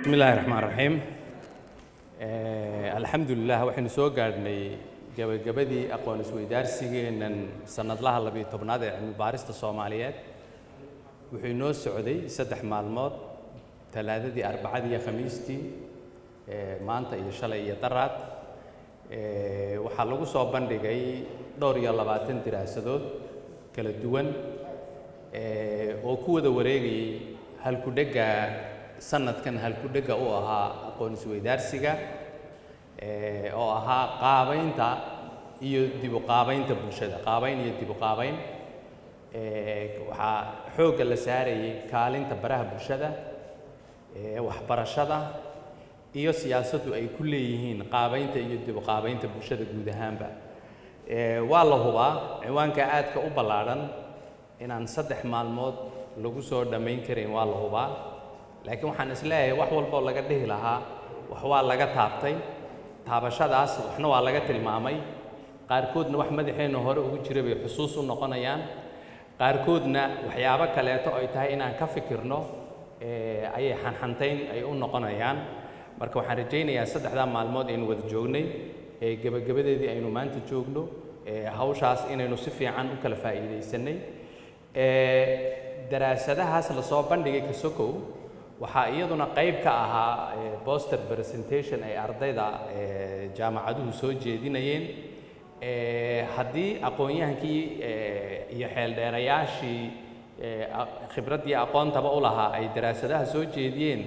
بسم الله الرحمن الرحيم. الحمد لله waxaynu soo gaadhnay gabagabadii aqoon isweydaarsigeenan sanadlaha 12aad ee cilmi baarista Soomaaliyeed wuxuu inoo socday 3 maalmood talaadadii arbacadii iyo khamiistii maanta iyo shalay iyo daraad waxaa lagu soo bandhigay dhowr iyo 20 diraasadood kala duwan oo ku wada wareegay halku dhaga sanadkan halku dhaga oo ahaa aqoon isweydaarsiga oo ahaa qaabaynta iyo dib u qaabaynta bulshada qaabayn iyo dib u qaabayn waxa xoog la saarayay kaalinta baraha bulshada waxbarashada iyo siyaasaddu ay ku leeyihiin qaabaynta iyo dib u qaabaynta bulshada guud ahaanba waa la hubaa ciwaanka aadka u ballaaran inaan 3 maalmood lagu soo dhameyn karin waa la hubaa laakiin waxaan isleeyahay wax walba oo laga dhihi lahaa wax waa laga taabtay taabashadaas waxna waa laga tilmaamay qaarkoodna wax madaxeena hore ugu jiray bay xusuus u noqonayaan qaarkoodna waxyaabo kaleeto ay tahay inaan ka fikirno ayay xanxantayn ay u noqonayaan marka waxaan rajaynayaa 3 maalmood aynu wada joognay gabagabadeedii aynu maanta joogno hawshaas inaynu si fiican u kala faa'iideysanay daraasadahaas la soo bandhigay ka sokow waxaa iyaduna qayb ka ahaa poster presentation ay ardayda jaamacaduhu soo jeedinayeen haddii aqoon-yahankii iyo xeeldheerayaashii khibraddii aqoontaba u lahaa ay daraasadaha soo jeediyeen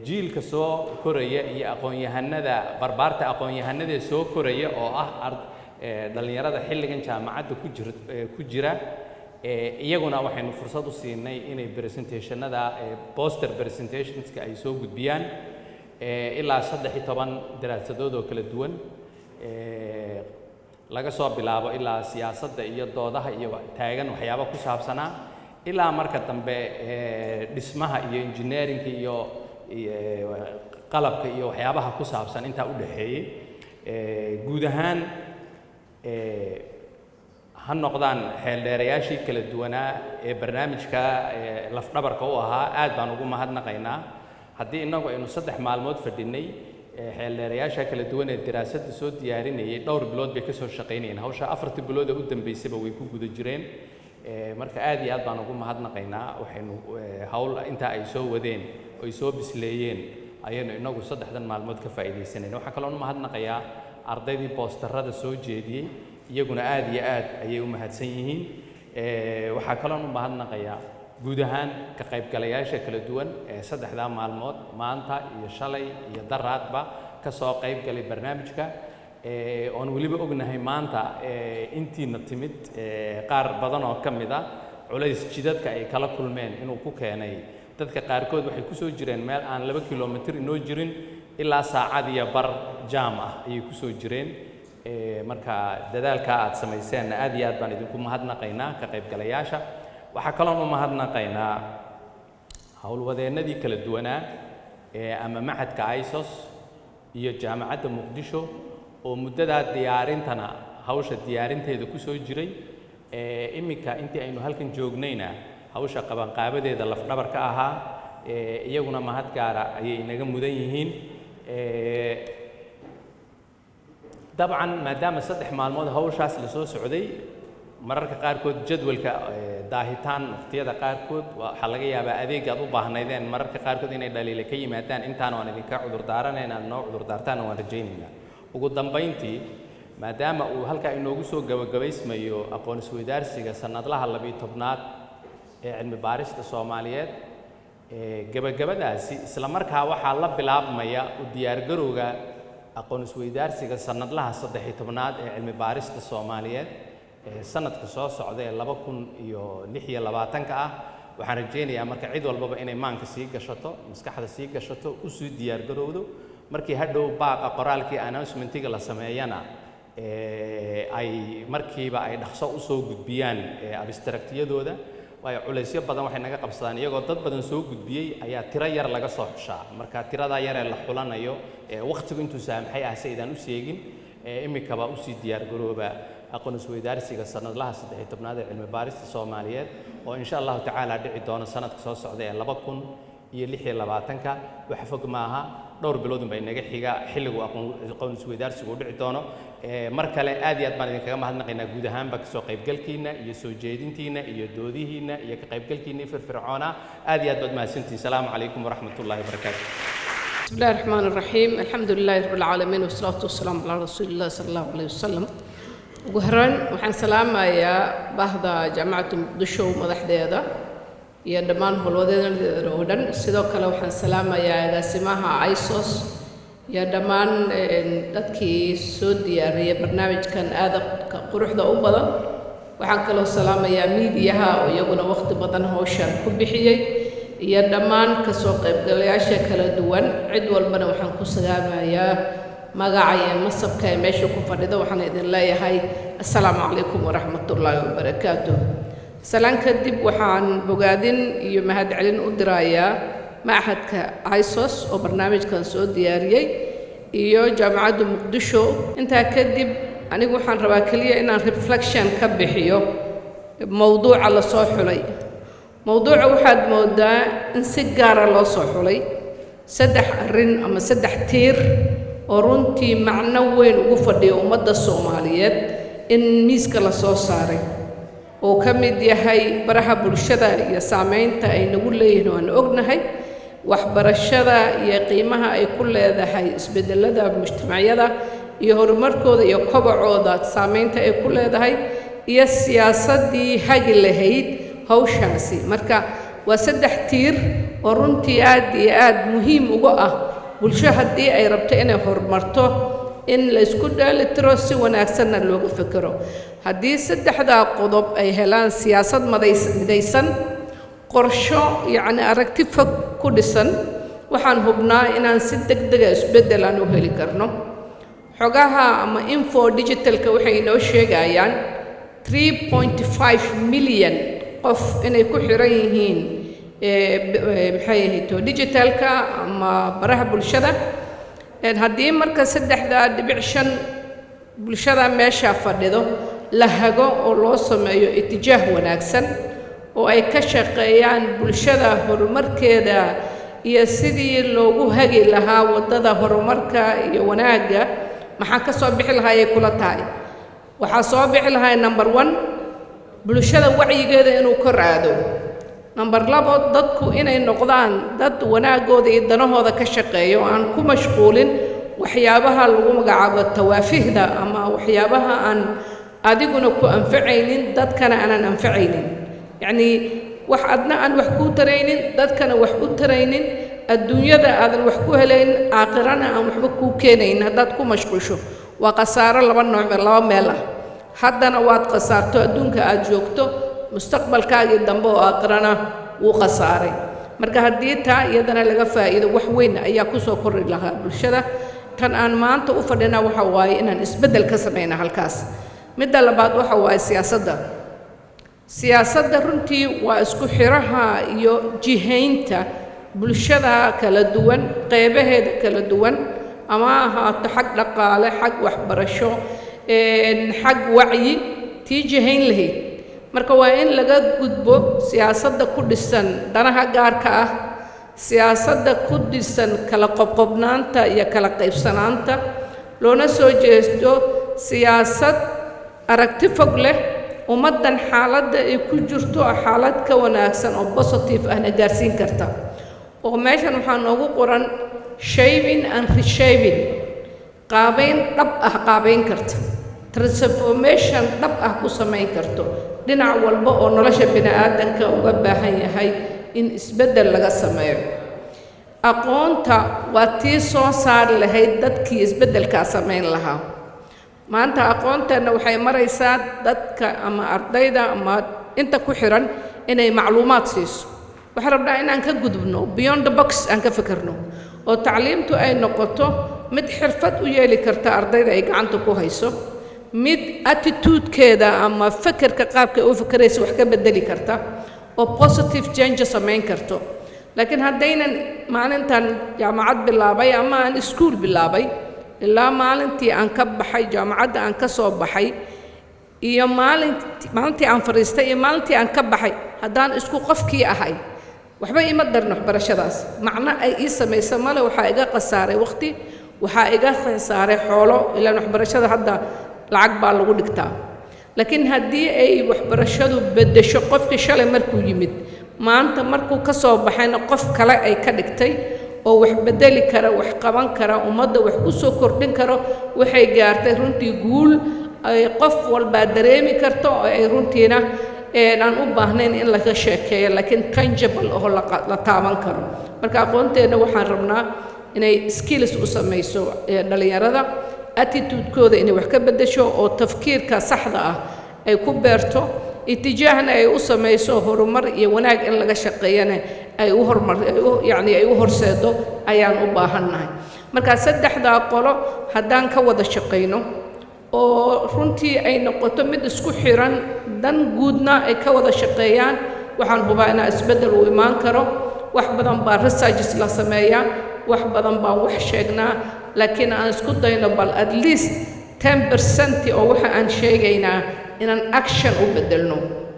jiilka soo koraya iyo aqoon-yahanada barbaarta aqoon-yahanada soo koraya oo ah dhalinyarada xilligan jaamacadda ku jira iyaguna waxaynu fursad u siinay inay presentationada poster presentationska ay soo gudbiyaan ilaa 13 daraasadood oo kala duwan laga soo bilaabo ilaa siyaasadda iyo doodaha iyo taagan waxyaabo ku saabsanaa ilaa marka dambe dhismaha iyo engineering iyo qalabka iyo waxyaabaha ku saabsan inta u dhaxeeyay guud ahaan ha noqdaan xeeldheerayaashii kala duwanaa ee barnaamijka lafdhabarka u ahaa aad baan ugu mahadnaqaynaa haddii inagu aynu 3 maalmood fadhinay xeeldheerayaasha kala duwan ee daraasadda soo diyaarinayay dhowr bilood bay ka soo shaqaynayeen hawsha 4 bilood ee u dambeysayba way ku guda jireen marka aad iyo aad baan ugu mahadnaqaynaa waxaynu hawl inta ay soo wadeen oo ay soo bisleeyeen ayaynu inagu 3 maalmood ka faa'iideysanayna waxaan kaloo mahadnaqayaa ardaydii posterada soo jeediyay iyaguna aad iyo aad ayay u mahadsan yihiin waxaa kaloo mahadnaqayaa guud ahaan ka qaybgalayaasha kala duwan ee 3 maalmood maanta iyo shalay iyo daraadba ka soo qaybgalay barnaamijka oon weliba ognahay maanta intiina timid qaar badan oo ka mid ah culays jidadka ay kala kulmeen inuu ku keenay dadka qaarkood waxay ku soo jireen meel aan 2 kiiloomitir inoo jirin ilaa saacad iyo bar jaam ah ayay ku soo jireen marka dadaalka aad samayseen aad iyo aad baan idinku mahadnaqaynaa ka qaybgalayaasha waxa kaloon u mahadnaqaynaa howlwadeennadii kala duwanaa ama maxadka ISOS iyo jaamacadda Muqdisho oo muddada diyaarintana hawsha diyaarinteeda ku soo jiray iminka intii aynu halkan joognayna hawsha qabanqaabadeeda lafdhabar ka ahaa iyaguna mahad gaara ayay inaga mudan yihiin dabcan maadaama 3 maalmood hawshaas la soo socday mararka qaarkood jadwalka daahitaan waqtiyada qaarkood waxa laga yaabaa adeeg aad u baahnaydeen mararka qaarkood inay dhaliile ka yimaadaan intaan waan idinka cudur daaranaynaa noo cudur daartaan waan rajaynaynaa ugu dambeyntii maadaama uu halka inoogu soo gabagabaysmayo aqoon isweydaarsiga sanadlaha 12aad ee cilmi baarista Soomaaliyeed gabagabadaasi isla markaa waxaa la bilaabmaya u diyaar garowga aqoon isweydaarsiga sanadlaha 13aad ee cilmi baarista Soomaaliyeed sanadka soo socda ee 2026 ah waxaan rajaynayaa marka cid walbaba inay maanka sii gashato maskaxda sii gashato u sii diyaar garowdo markii hadhow baaqa qoraalkii announcementiga la sameeyana ay markiiba ay dhaqso u soo gudbiyaan abstractiyadooda waayo culaysyo badan waxay naga qabsadaan iyagoo dad badan soo gudbiyay ayaa tiro yar laga soo xushaa marka tirada yar ee la xulanayo waqtigu intuu saamaxay ah saydan u sheegin imikaba u sii diyaar garooba aqoon isweydaarsiga sanadlaha 13aad ee cilmi baarista Soomaaliyeed oo insha Allah tacaala dhici doona sanadka soo socda ee 2026 wax fog maaha dhowr bilood bay naga xiga xilligu aqoon isweydaarsigu dhici doono mar kale aad iyo aad baan idinkaga mahadnaqaynaa guud ahaanba ka soo qaybgalkiina iyo soo jeedintiina iyo doodihiina iyo ka qaybgalkiina firfircoona aad iyo aad baad mahadsantihiin salaamu calaykum waraxmatullaahi wabarakaatuh بسم الله الرحمن الرحيم الحمد لله رب العالمين والصلاة والسلام على رسول الله صلى الله عليه وسلم وهران وحن سلام يا بهذا جامعة مقدشو مدحديدا يا دمان هالودين رودن سيدوك لو حن سلام يا قاسمها عيسوس يا دمان دتكي سوديا هي برنامج كان هذا قروح ذا أوبلا وحن كلو سلام يا ميدياها ويقولنا وقت بدن هوشان كبحيي يا دمان كسوق قبلياشة كلا دوان عد والبنا وحن كسلامة يا مقاعي مصب كاي ماشي كفردة وحن إذن الله هاي السلام عليكم ورحمة الله وبركاته سلام كدب وحن بقادين يمهد علين أدرايا معهد كايسوس وبرنامج كان سعود دياريي إيو جامعة مقدشو انت كدب أنا وحن رباكلية إن ريفلكشن كبحيو موضوع على صوحلي موضوع واحد مودا إن سجارة لو صحولي سدح الرن أما سدح تير ورنتي معنى وين وفدي ومدى الصوماليات إن ميسك لصوصاري وكمد يهي برها برشدة يا سامعين تاي نقول ليه وأن أغنهي وحبر الشدة يا قيمها أي كل هذا هاي اسبدل لدى مجتمعية ذا يهور مركو يا كبع عوضات سامعين تاي كل هذا هاي يا السياسة دي هاي اللي هيد hawshaasi marka waa saddex tiir oo runtii aad muhiim uga ah bulsho hadii ay rabto inay horumarto in la isku dheelitiro si wanaagsan looga fikiro hadii saddexda qodob ay helaan siyaasad midaysan qorsho yaani aragti fog ku dhisan waxaan hubnaa inaan si degdeg ah isbedel aan u heli karno xogaha ama info digitalka waxay inoo sheegayaan 3.5 milyan qof inay ku xiran yihiin maxay ahayto digitalka ama baraha bulshada haddii marka 3.5 bulshada meesha fadhido la hago oo loo sameeyo itijaah wanaagsan oo ay ka shaqeeyaan bulshada horumarkeeda iyo sidii loogu hagi lahaa wadada horumarka iyo wanaaga maxaa ka soo bixi lahaa ay kula tahay waxa soo bixi lahaa number 1 bulshada wacyigeeda inuu kor aado number 2 dadku inay noqdaan dad wanaagooda iyo danahooda ka shaqeeyo aan ku mashquulin waxyaabaha lagu magacaabo tawaafihda ama waxyaabaha aan adiguna ku anfacaynin dadkana aan anfacaynin yani wax adna aan wax ku taraynin dadkana wax u taraynin adduunyada aadan wax ku helayn aakhirana aan waxba ku keenayn hadaad ku mashquusho waa qasaaro laba meel ah haddana waad qasaarto adduunka aad joogto mustaqbalkaaga dambe oo aakhirana wuu qasaaray marka haddii taa iyadana laga faa'iido wax weyn ayaa ku soo kordhi lahaa bulshada tan aan maanta u fadhina waxa waaye inaan isbedel ka sameeyno halkaas midda labaad waxa waaye siyaasadda runtii waa isku xiraha iyo jihaynta bulshada kala duwan qeybaheeda kala duwan ama ahaato xag dhaqaale xag waxbarasho xag wacyi tii jihayn lahayd marka waa in laga gudbo siyaasadda ku dhisan danaha gaarka ah siyaasadda ku dhisan kala qobqobnaanta iyo kala qaybsanaanta loona soo jeesto siyaasad aragti fog leh ummaddan xaaladda ay ku jirto xaalad ka wanaagsan oo positive ahna gaarsiin karta oo meeshan waxaa noogu qoran shaping and reshaping qaabayn dhab ah qaabayn karta transformation dhab ah ku samayn karto dhinac walba oo nolosha bini'aadanka uga baahan yahay in isbedel laga sameeyo aqoonta waa tii soo saari lahayd dadkii isbedelkaa samayn lahaa maanta aqoonteena waxay maraysaa dadka ama ardayda ama inta ku xiran inay macluumaad siiso waxaan rabnaa inaan ka gudubno beyond the box aan ka fikirno oo tacliimtu ay noqoto mid xirfad u yeeli karta ardayda ay gacanta ku hayso mid attitude-keeda ama fikirka qaabka ay u fikirayso wax ka bedeli karta oo positive change samayn karto laakiin haddaynan maalintan jaamacad bilaabay ama aan iskuul bilaabay ilaa maalintii aan ka baxay jaamacadda aan ka soo baxay iyo maalintii aan fariistay iyo maalintii aan ka baxay haddaan isku qofkii ahay waxba ima darin waxbarashadaas macno ay ii samayso male waxaa iga khasaaray waqti waxaa iga khasaaray xoolo ilaan waxbarashada hadda lacag baa lagu dhigtaa laakiin haddii ay waxbarashadu beddesho qofkii shalay markuu yimid maanta markuu ka soo baxayna qof kale ay ka dhigtay oo wax bedeli kara wax qaban kara ummadda wax ku soo kordhin karo waxay gaartay runtii guul ay qof walba dareemi karto oo ay runtiina aan u baahnayn in laga sheekeeyo laakiin tangible oo la taaban karo marka aqoonteena waxaan rabnaa inay skills u samayso dhalinyarada attitude-kooda inay wax ka beddesho oo tafkiirka saxda ah ay ku beerto itijaahna ay u samayso horumar iyo wanaag in laga shaqeeyana ay u horumar yani ay u horseedo ayaan u baahannahay marka saddexdaa qolo haddaan ka wada shaqayno oo runtii ay noqoto mid isku xiran dan guudna ay ka wada shaqeeyaan waxaan hubaa inaa isbeddel uu imaan karo wax badan baa researches la sameeyaa wax badan baan wax sheegnaa laakiin aan isku dayno bal at least 10% oo waxa aan sheegaynaa inaan action u beddelno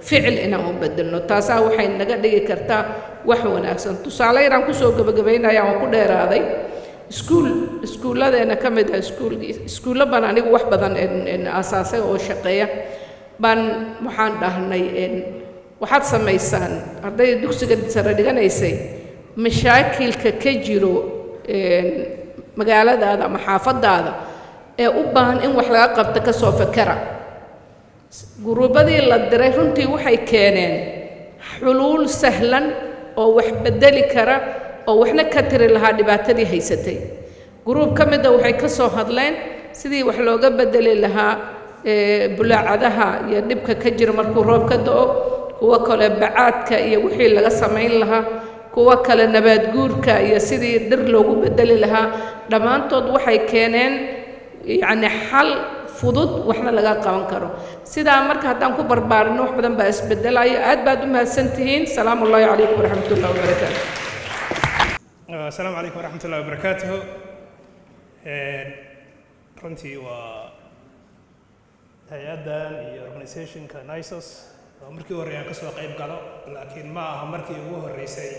ficil inaan u beddelno taasaa waxay naga dhigi kartaa wax wanaagsan tusaale yaraan kusoo gabagabaynaya waan ku dheeraaday iskuulladeena ka mid ah iskuullo baan anigu wax badan aasaasay oo shaqeeya baan waxaan dhahnay waxaad samaysaan arday dugsiga sare dhiganaysay mashaakilka ka jiro magaaladaada ama xaafadaada ee u baahan in wax laga qabto ka soo fakara guruubadii la diray runtii waxay keeneen xuluul sahlan oo wax bedeli kara oo waxna ka tiri lahaa dhibaatadii haysatay guruub ka mid ah waxay ka soo hadleen sidii wax looga bedeli lahaa bulaacadaha iyo dhibka ka jira markuu roob ka da'o kuwa kale bacaadka iyo wixii laga samayn lahaa kuwa kale nabaad guurka iyo sidii dhir loogu bedeli lahaa dhammaantood waxay keeneen yacni xal fudud waxna laga qaban karo sidaa marka haddaan ku barbaarino wax badan baa isbedelayo aad baad u mahadsantihiin salaamu ullaahi calaykum waraxmatullahi wabarakaatu asalaamu calaykum waraxmatullahi wabarakaatuhu runtii waa hay-addan iyo organizationka nisos oo markii hore aan ka soo qayb galo laakiin ma aha markii ugu horreysay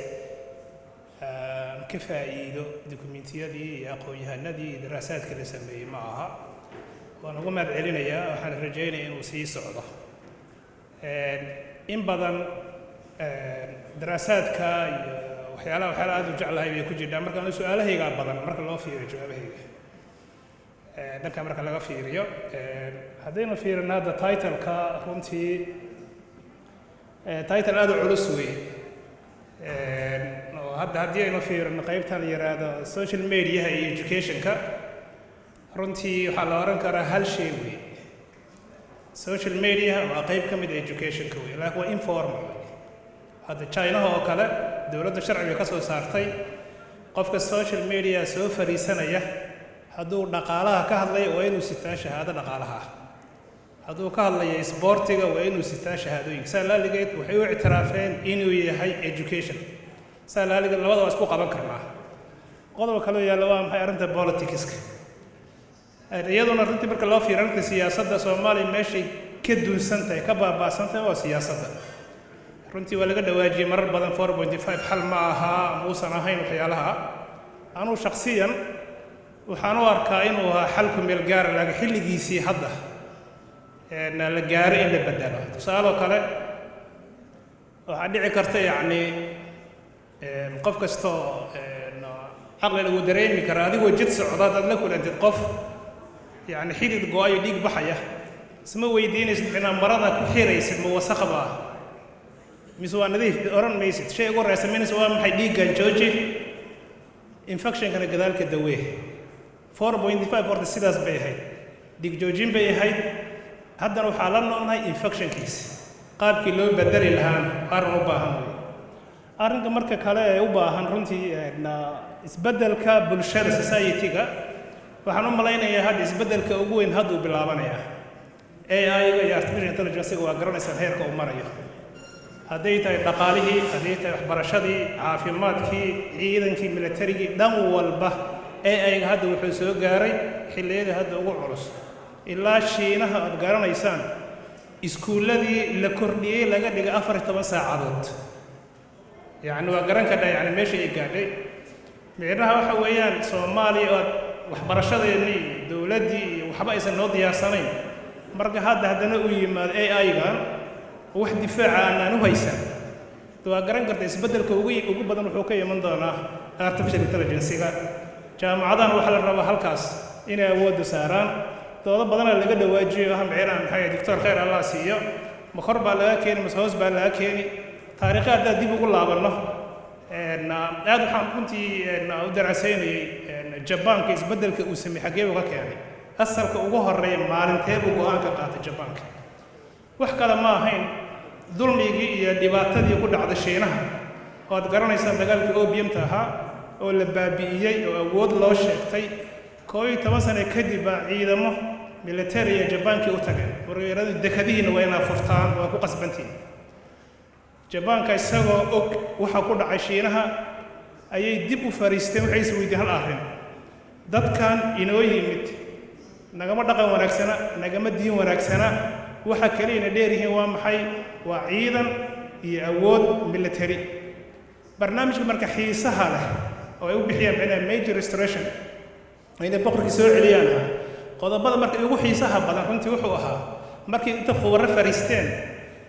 ka faa'iido dukumentiyadii iyo aqoon-yahanadii iyo daraasaadka la sameeyey ma aha waan ugu mahad celinayaa waxaan rajaynaya inuu sii socdo in badan daraasaadka iyo waxyaalaha aad u jeclahay bay ku jirtaa marka su-aalahaygaa badan marka loo fiiriyo jawaabahayga dhanka marka laga fiiriyo haddaynu fiirino hadda titleka runtii title aad u culus wey hadda haddii aynu fiirino qaybtan yaraado social mediaha iyo educationka runtii waxaa la oran karaa hal shay wey social mediaha waa qayb ka mid educationka wey laakiin waa informal hadda chinaha oo kale dowladda sharciga ka soo saartay qofka social media soo fariisanaya hadduu dhaqaalaha ka hadlayo waa inuu sitaa shahaado dhaqaalaha hadduu ka hadlayo isboortiga waa inuu sitaa shahaadooyinka saa laaligeed waxay u ictiraafeen inuu yahay education saa laaligeed labada waa isku qaban karnaa qodob kaloo yaalla waa maxay arrinta politicska iyaduna runtii marka loo fiiriyo arrinta siyaasadda soomaaliya meeshay ka duunsan tahay ka baaba'san tahay waa siyaasadda runtii waa laga dhawaajiyey marar badan 4.5 xal ma aha muusan ahayn waxyaalaha anuu shakhsiyan waxaan u arkaa inuu ahaa xalku meel gaara laakiin xilligiisii hadda la gaaray in la bedelo tusaaloo kale waxaa dhici karta yacni qof kastoo caqli lagu dareemi kara adigoo jid socdaad aad la kulantid qof yacni xidid go-ayo dhiig baxaya isma weydiinaysid inaa marada ku xiraysid ma wasakh ba ah mise waa nadiif oran maysid shay ugu horeysa minus waa maxay dhiiggan jooji infectionkana gadaalka dawee 4.5 horta sidaas bay ahayd dhiig joojin bay ahayd haddana waxaa la noolnahay infectionkiisa qaabkii loo bedeli lahaana arrin u baahan wey arrinka marka kale ee u baahan runtii isbeddelka bulshada society-ga waxaan u malaynayaa hadda isbeddelka ugu weyn hadduu bilaabanayaa AI-ga iyo artificial intelligence-ga waa garanaysaan heerka uu marayo hadday tahay dhaqaalihii hadday tahay waxbarashadii caafimaadkii ciidankii militarigii dhan walba AI-ga hadda wuxuu soo gaaray xilliyada hadda ugu culus ilaa shiinaha aad garanaysaan iskuulladii la kordhiyey laga dhigay 14 saacadood yacni waa garan kadha yacni meesha ay gaadhay micnaha waxa weeyaan Soomaaliya oo waxbarashadeennii dowladdii iyo waxba aysan noo diyaarsanayn marka haddana u yimaado AI-ga wax difaaca aan u haysan waa garan karta isbeddelka ugu badan wuxuu ka iman doonaa artificial intelligence-ga jaamacadahan waxa la rabaa halkaas inay awood saaraan doodo badan laga dhawaajiyo ah micnaha maxay doctor Khayr Allah siiyo ma kor baa laga keenay ma hoos baa laga keenay taariikhda dib ugu laabanno aad waxaan runtii u daraasaynayay Jabaanka isbeddelka uu sameeyay xagee uga keenay asalka ugu horeeya maalintee uu go'aan ka qaatay Jabaanka wax kale ma ahayn dulmigii iyo dhibaatadii ku dhacday Shiinaha oo aad garanaysaa dagaalkii OPM-ta ahaa oo la baabi'iyay oo awood loo sheegtay 11 sano kadib ciidamo military ee Jabaankii u tageen warweeradu dekadihiina waa inay furtaan waa ku qasbantiin Jabaanka isagoo og waxa ku dhacay Shiinaha ayay dib u fariisteen waxay isweydiin hal arrin dadkan inoo yimid nagama dhaqan wanaagsana nagama diin wanaagsana waxa kale inay dheer yihiin waa maxay waa ciidan iyo awood military barnaamijka marka xiisaha leh oo ay u bixiyaan major restoration ayna boqorkii soo celiyaan qodobada marka ugu xiisaha badan runtii wuxuu ahaa markii inta khubaro fariisteen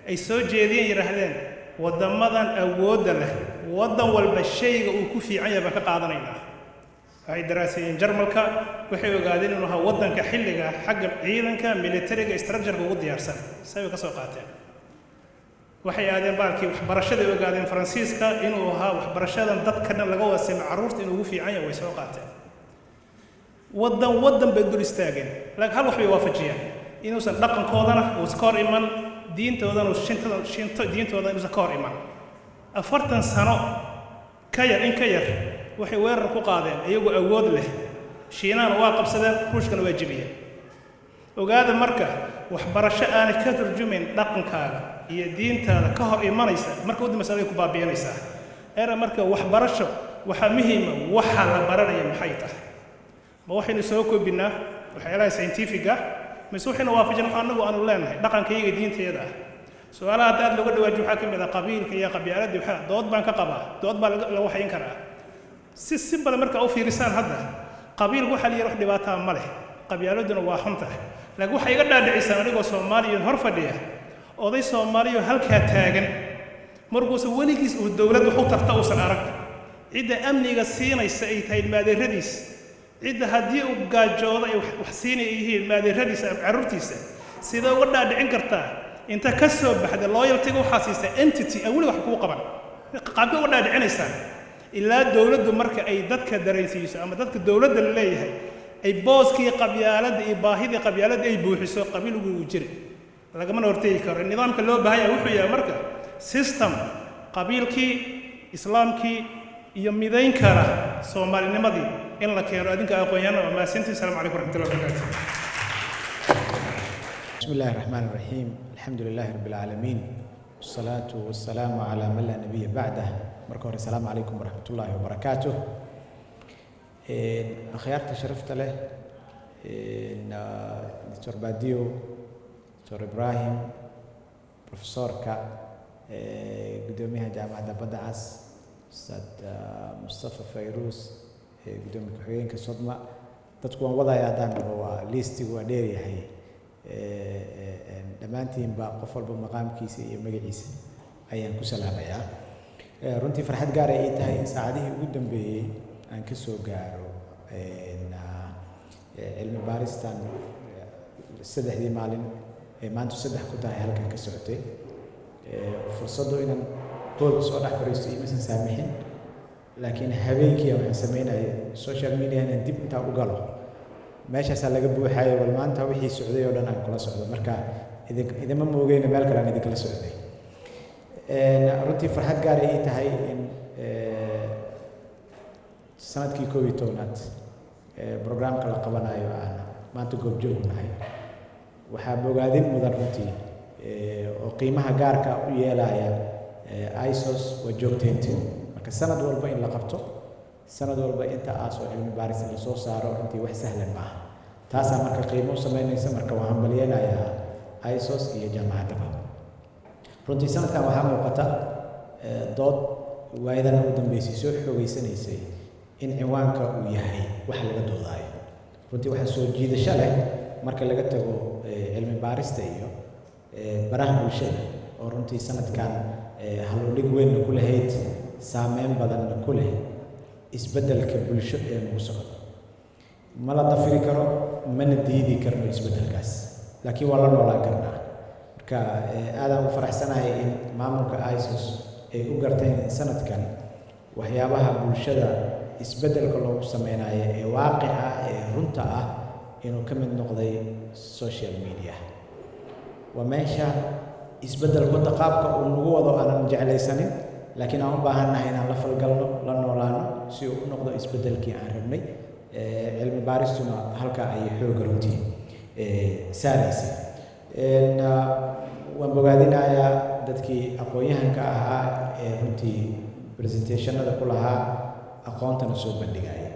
ay soo jeediyeen yiraahdeen wadamadan awoodda leh wadan walba shayga uu ku fiican yahay ka qaadanaynaa ay daraasayeen Jarmalka waxay ogaadeen inuu ahaa wadanka xilliga xagga ciidanka militariga structure-ka ugu diyaarsan sabab ka soo qaateen waxay aadeen baalkii waxbarashada ogaadeen Faransiiska inuu ahaa waxbarashadan dadka dhan laga wada sameeyay caruurta inuu ugu fiican yahay way soo qaateen wadan bay dul istaageen laakiin hal wax bay waafajiyeen inuusan dhaqankoodana uu iska hor iman diintoodana shinto diintoodana inuusan ka hor iman 40 sano ka yar waxay weerar ku qaadeen iyagoo awood leh Shiinaana waa qabsadeen Ruushkana waa jabiyeen ogaada marka waxbarasho aan ka turjumin dhaqankaaga iyo diintaada ka hor imanaysa marka u dimasada ku baabiinaysa era marka waxbarasho waxa muhiim waxa la baranayo maxay tahay ma waxaynu soo koobinaa waxyaalaha scientific-ga mise waxaynu waafajin anagu aanu leenahay dhaqankayga diinteeda su'aalaha aad lagu dhawaajiyo waxa kamid ah qabiilka iyo qabyaaladda waxa dood baan ka qabaa dood baa la waxayn karaa si simple marka u fiirisaan hadda qabiil waxa la yiraahdo dhibaato ma leh qabyaaladuna waa xunta laakiin waxa iga dhaadhicaysan anigoo Soomaaliyeed hor fadhiya oday Soomaaliyeed halka taagan markuus waligiis uu dawlad wuxuu tarta u san arag cid amniga siinaysa ay tahay maadeeradiis cid haddii uu gaajoodo ay wax siinayeen maadeeradiisa carruurtiisa sida uga dhaadhicin kartaa inta ka soo baxda loyalty-ga waxa siisa entity awli wax ku qaban qaabka uga dhaadhicinaysaa ilaa dawladdu marka ay dadka dareensiiso ama dadka dawladda leeyahay ay booskii qabyaaladda iyo baahidii qabyaaladda ay buuxiso qabiilku uu jiro lagama hortagi karo nidaamka loo baahan yahay wuxuu yahay marka system qabiilkii islaamkii iyo midayn kara Soomaalinimadii in la keeno adinka aqoonyahana waa maasantii salaamu calaykum warahmatullahi wabarakatuh بسم الله الرحمن الرحيم الحمد لله رب العالمين والصلاة والسلام على من لا نبي بعده مركور السلام عليكم ورحمة الله وبركاته أخيارت شرفت له دكتور باديو دكتور إبراهيم بروفيسور كا قدوميها جامعة بدعس أستاذ مصطفى فيروز قدومي كحوين كصدمة تتكون وضع يادان هو ليستي وديري هي dhammaantiin baa qof walba maqaamkiisa iyo magaciisa ayaan ku salaamayaa runtii farxad gaar ah ay tahay in saacadihii ugu dambeeyay aan ka soo gaaro cilmi baaristan saddexdii maalin ee maanta saddex ku tahay halkan ka socotay fursado inaan hoolka soo dhex fariisto imasan saamixin laakiin habeenkii waxaan sameynayay social media inaan dib intaa u galo meeshaasaa laga buuxayo wal maanta wixii socday oo dhan aan kula socdo marka idima moogeyna meel kale aan idinkala socday runtii farxad gaar ay tahay in sanadkii 11aad programka la qabanayo aan maanta goobjoog nahay waxaa bogaadin mudan runtii oo qiimaha gaarka u yeelaya ISOS waa joogteyntii marka sanad walba in la qabto sanad walba inta aasoo cilmi baaris la soo saaro intii wax sahlan ma aha taasaa marka qiimo u samaynaysa marka waxaan baliyanayaa ISOS iyo jaamacadaba runtii sanadkan waxaa muuqata dood waayadan ugu dambeysay soo xoogeysanaysay in ciwaanka uu yahay wax laga doodaayo runtii waxaa soo jiidasho leh marka laga tago cilmi baarista iyo baraha bulshada oo runtii sanadkan haludhig weynna ku lahayd saameyn badanna ku leh isbeddelka bulsho ee nagu socdo ma la dafiri karo mana diidi karno isbeddelkaas laakiin waa la noolaan karnaa marka aadaan u faraxsanahay in maamulka ISOS ay u garteen sanadkan waxyaabaha bulshada isbeddelka loogu sameynayo ee waaqica ee runta ah inuu ka mid noqday social media waa meesha isbeddelka qaabka uu nagu wado aanan jeclaysanin laakiin aan u baahannahay inaan la falgalno la noolaano si uu u noqdo isbeddelkii aan rabnay cilmi baaristuna halkaa ayay xooga runtii saaraysa waan bogaadinayaa dadkii aqoon-yahanka ahaa ee runtii presentationada ku lahaa aqoontana soo bandhigaya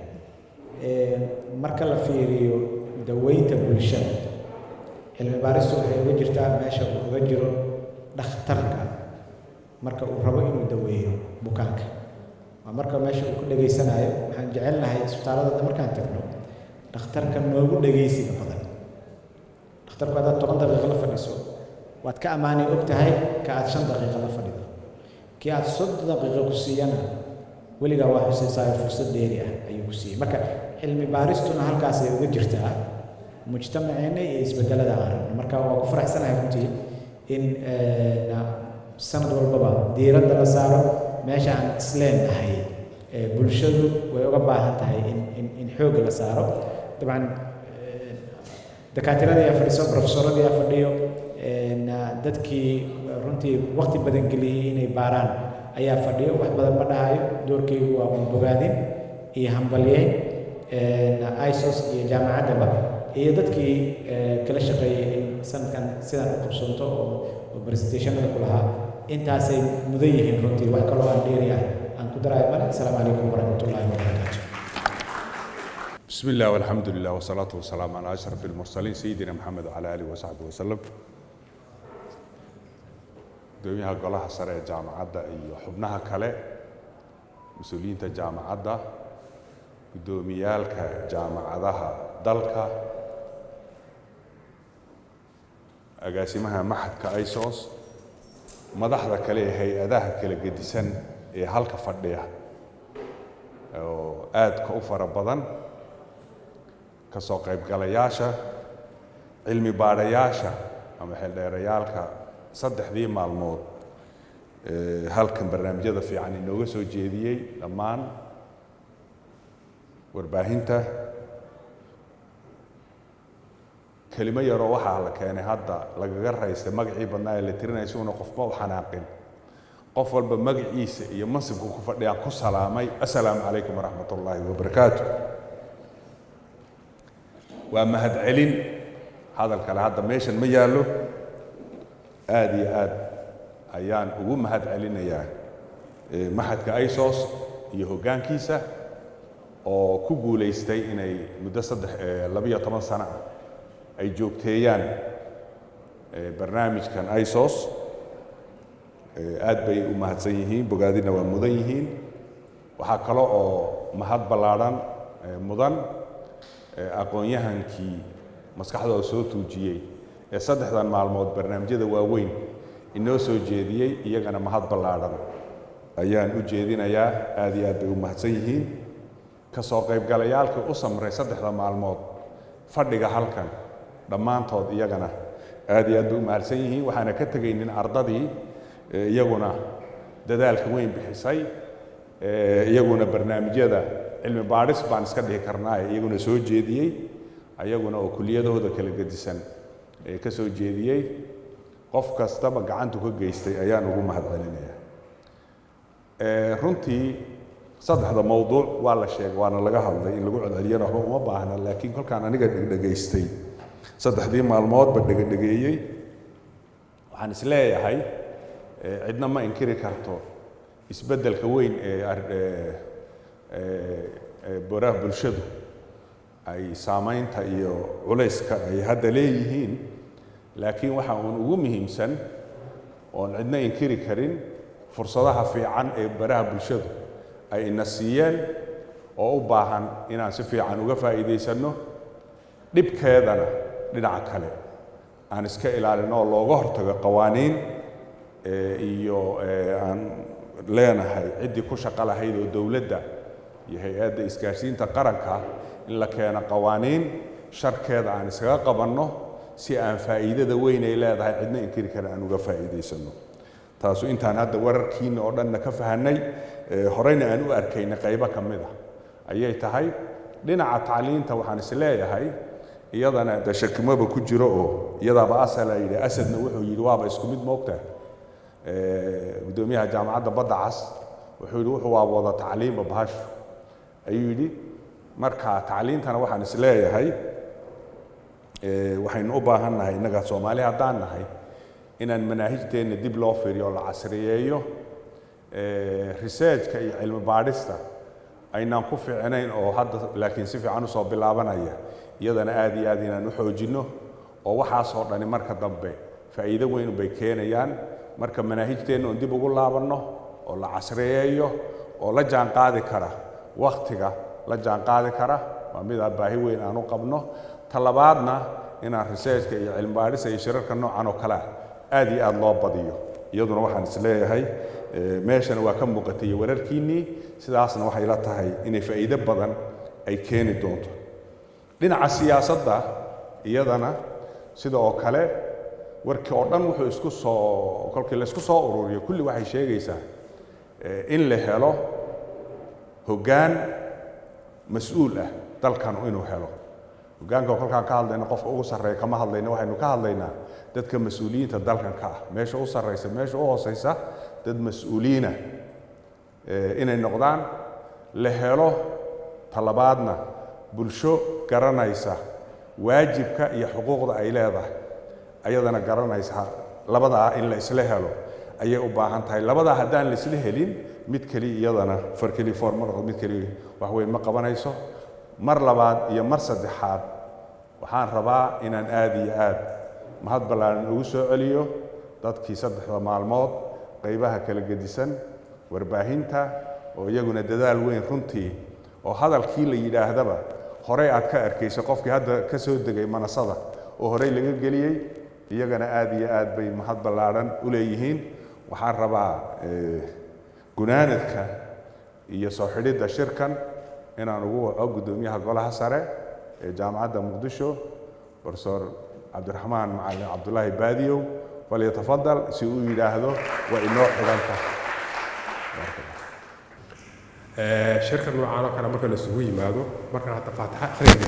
marka la fiiriyo daweynta bulshada cilmi baaristu waxay uga jirtaa meesha uu uga jiro dhakhtarka marka uu rabo inuu daweeyo bukaanka waa marka meesha uu ku dhageysanayo waxaan jecelnahay isbitaalada markaan tagno dhakhtarka noogu dhageysiga badan dhakhtarku haddaad 10 daqiiqo la fadhiiso waad ka ammaanay og tahay ka aad 5 daqiiqo la fadhido kii aad 3 daqiiqo ku siiyana weligaa waa xusaysaa fursad dheeri ah ayuu ku siiyey marka cilmi baaristuna halkaas ay uga jirtaa mujtamaceena iyo isbedelada aan rabno marka waa ku faraxsanahay runtii in sanad walbaba diiradda la saaro meesha aan isleenahay bulshadu way uga baahan tahay in xoog la saaro dabcan dakaatiradii yaa fadhiso professoradii yaa fadhiyo dadkii runtii waqti badan geliyey inay baaraan ayaa fadhiyo wax badan ma dhahayo doorkeygu waa bogaadin iyo hambalyeyn ISOS iyo jaamacaddaba iyo dadkii kala shaqeeyay in sanadkan sidaan u qabsoonto oo presentationada ku lahaa intaasay mudan yihiin runtii wax kaloo aan dheeriyahay aan ku daraayo mal asalaamu calaykum waraxmatullaahi wabarakaatu بسم الله والحمد لله والصلاة والسلام على أشرف المرسلين سيدنا محمد وعلى آله وصحبه وسلم دوميها قولها سرع جامعة iyo xubnaha kale مسؤولينta jaamacadda gudoomiyaalka jaamacadaha dalka agaasimaha maxadka ISOS madaxda kale ee hay'adaha kala gedisan ee halka fadhiya oo aad ka u fara badan ka soo qaybgalayaasha cilmi baarayaasha ama xildheerayaalka saddexdii maalmood halkan barnaamijyada fiican inooga soo jeediyey dhammaan warbaahinta kelimo yaroo waxaa la keenay hadda lagaga raystay magacii badnaa ee la tirinaysa una qofba u xanaaqin qof walba magaciisa iyo mansibka ku fadhiyaan ku salaamay assalaamu calaykum waraxmatullaahi wabarakaatu waa mahadcelin hadal kale hadda meeshan ma yaallo aad iyo aad ayaan ugu mahadcelinayaa maxadka ISOS iyo hoggaankiisa oo ku guulaystay inay muddo 12 sano ay joogteeyaan barnaamijkan ISOS aad bay u mahadsan yihiin bogaadina waa mudan yihiin waxaa kale oo mahad ballaaran mudan aqoon-yahankii maskaxdooda soo tuujiyey ee 3 maalmood barnaamijyada waaweyn inoo soo jeediyey iyagana mahad ballaaran ayaan u jeedinayaa aad iyo aad bay u mahadsan yihiin ka soo qaybgalayaalka u samray 3 maalmood fadhiga halkan dhammaantood iyagana aad iyo aad bay u mahadsan yihiin waxaana ka tegaynin ardadii iyaguna dadaalka weyn bixisay iyaguna barnaamijyada cilmi baadhis baan iska dhihi karnaa iyaguna soo jeediyey ayaguna oo kuliyadahooda kala gedisan ka soo jeediyey qof kastaba gacantu ka geystay ayaan ugu mahadcelinayaa runtii 3 mawduuc waa la sheegay waana laga hadlay in lagu celceliyana waxba uma baahna laakiin kolkaan aniga dhagaystay 3 maalmoodba dhagayeeyey waxaan is leeyahay cidna ma inkiri karto isbeddelka weyn baraha bulshadu ay saamaynta iyo culayska ay hadda leeyihiin laakiin waxa uun ugu muhiimsan oon cidna inkiri karin fursadaha fiican ee baraha bulshadu ay ina siiyeen oo u baahan inaan si fiican uga faa'iidaysano dhibkeedana dhinaca kale aan iska ilaalino oo looga hortago qawaaniin iyo aan leenahay ciddii ku shaqo lahayd oo dowladda iyo hay-adda isgaarsiinta qaranka in la keeno qawaaniin sharkeeda aan iskaga qabanno si aan faa'iidada weyn ay leedahay cidna inkiri karin aan uga faa'iidaysano taasu intaan hadda wararkiina oo dhanna ka fahanay horeyna aan u arkayna qaybo ka mid ah ayay tahay dhinaca tacliinta waxaan is leeyahay iyadana da shakimaba ku jiro oo iyadaaba asala yidhi asadna wuxuu yidhi waaba isku mid moogtaa gudoomiyaha jaamacadda badda cas wuxuu yidhi wuxuu waa wada tacliinba bahashu ayuu yidhi marka tacliintana waxaan is leeyahay waxaynu u baahan nahay innaga soomaali haddaan nahay inaan manaahijteenna dib loo fiiriyo oo la casriyeeyo researchka iyo cilmi baadhista aynaan ku fiicnayn oo hadda laakiin si fiican usoo bilaabanaya iyadana aad iyo aad inaan u xoojinno oo waxaasoo dhani marka dambe faa'iido weyn bay keenayaan marka manaahijteenna oon dib ugu laabanno oo la casriyeeyo oo la jaanqaadi kara wakhtiga la jaanqaadi kara waa mid aan baahi weyn aan u qabno talabaadna inaan researchka iyo cilmi baadhista iyo shirarka noocan oo kale aad iyo aad loo badiyo iyaduna waxaan is leeyahay meeshana waa ka muuqatay wararkiinnii sidaasna waxay la tahay inay faa'iido badan ay keeni doonto dhinaca siyaasadda iyadana sida oo kale warkii oo dhan wuxuu isku soo kolkii la isku soo ururiyo kulli waxay sheegaysaa in la helo hoggaan mas'uul ah dalkan inuu helo hoggaanka kolkaan ka hadlayna qofka ugu sarreeya kama hadlayna waxaynu ka hadlaynaa dadka mas'uuliyiinta dalkan ka ah meesha u sarreysa meesha u hooseysa dad mas'uuliina inay noqdaan la helo talabaadna bulsho garanaysa waajibka iyo xuquuqda ay leedahay ayadana garanaysa labadaa in la isla helo ayay u baahan tahay labadaa haddaan la isla helin mid keliya iyadana far keliya foorma noqdo mid keliya wax weyn ma qabanayso mar labaad iyo mar saddexaad waxaan rabaa inaan aad iyo aad mahad ballaaran ugu soo celiyo dadkii saddexda maalmood qaybaha kala gedisan warbaahinta oo iyaguna dadaal weyn runtii oo hadalkii la yidhaahdaba horey aad ka arkayso qofkii hadda ka soo degay manasada oo horey laga geliyey iyagana aad iyo aad bay mahad ballaaran u leeyihiin waxaan rabaa gunaanadka iyo soo xidhidda shirkan inaan ugu waco gudoomiyaha golaha sare ee jaamacadda muqdisho professor cabdiraxmaan macalin cabdullaahi baadiyow falyatafadal si uu yidhaahdo waa inoo xidhanta shirkan noocan oo kale marka la isugu yimaado markaan hadda faataxa akhriga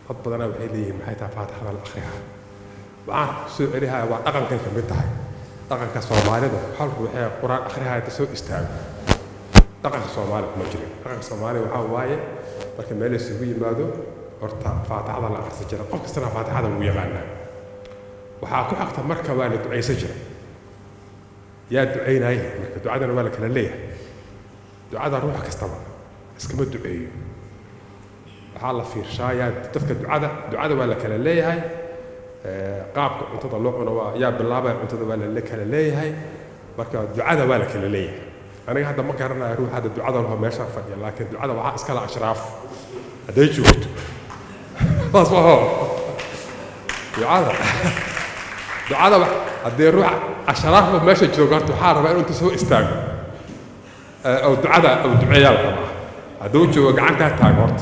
dad badanaa waxay leeyihiin maxay tahay faataxada la akhriyaa waxaan soo celihaa waa dhaqankay ka mid tahay dhaqanka soomaalida halku waxay quraan akhriyaa inta soo istaago dhaqanka soomaaliya kuma jirin dhaqanka soomaaliya waxaa waaye marka meel la isugu yimaado horta faataxada la akhrisan jira qof kastana faataxada wuu yaqaanaa waxaa ku xigta marka waa la ducaysan jira yaa ducaynaya marka ducadana waa la kala leeyahay ducada ruux kastaba iskama duceeyo waxaa la fiirshaa yaa dadka ducada waa la kala leeyahay qaabka cuntada loo cuno waa yaa bilaabaya cuntada waa la kala leeyahay marka ducada waa la kala leeyahay aniga hadda ma garanayo ruux hadda ducada laho meeshaan fadhiya laakiin ducada waxaa iskala ashraaf hadday joogto saas maho ducada haddii ruux ashraafba meesha joogo horta waxaa rabaa inuu inta soo istaago أو دعاء أو دعاء الله هذول جو قعنتها تاجرت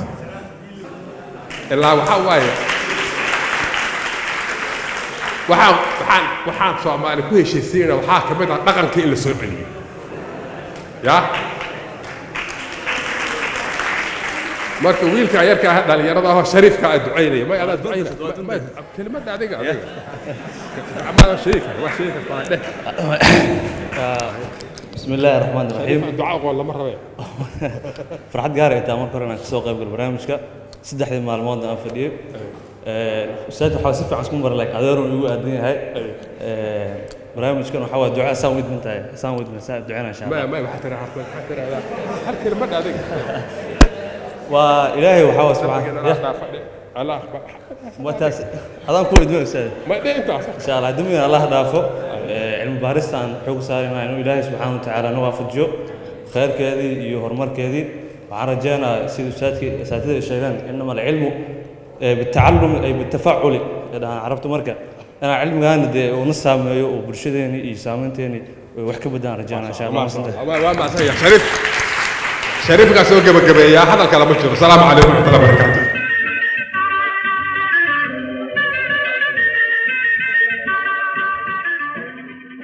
إلا وحواي وحان صومالي كل شيء سيرة وحاكم بدأ نقل كل سوقني يا مركو ويل كاير كهذا اللي يرضاه شريف كدعيني ما يلا دعينا كلمة هذيك عمال شريك بسم الله الرحمن الرحيم الدعاء والله مرة فرحت قارئ تامر كورنا كسوق قبل البرنامج كا سدح لي معلومات أنا فديه أستاذ حاسف عسكم برلاك عذروا يقول الدنيا هاي برنامج كانوا حوا دعاء ساويد من تاعي ساويد من ساعة دعانا إن شاء الله ما حتى هذا كلمة هذيك وإلهي وحوا سبحانه الله وتاس هذا كل دون أستاذ ما ده أنت إن شاء الله دمي الله دافو علم بارستان حقوق صارنا إنه إلهي سبحانه وتعالى نوافق جو خير كذي يهرمر كذي وعرجنا سيد أساتذة الشيخان إنما العلم بالتعلم أي بالتفاعل إذا عرفت مركز أنا علم جاند ونص وبرشدني يسامنتني وحكي بدنا رجعنا إن شاء الله ما شريف قاسوا قبل يا هذا الكلام السلام عليكم ورحمة الله وبركاته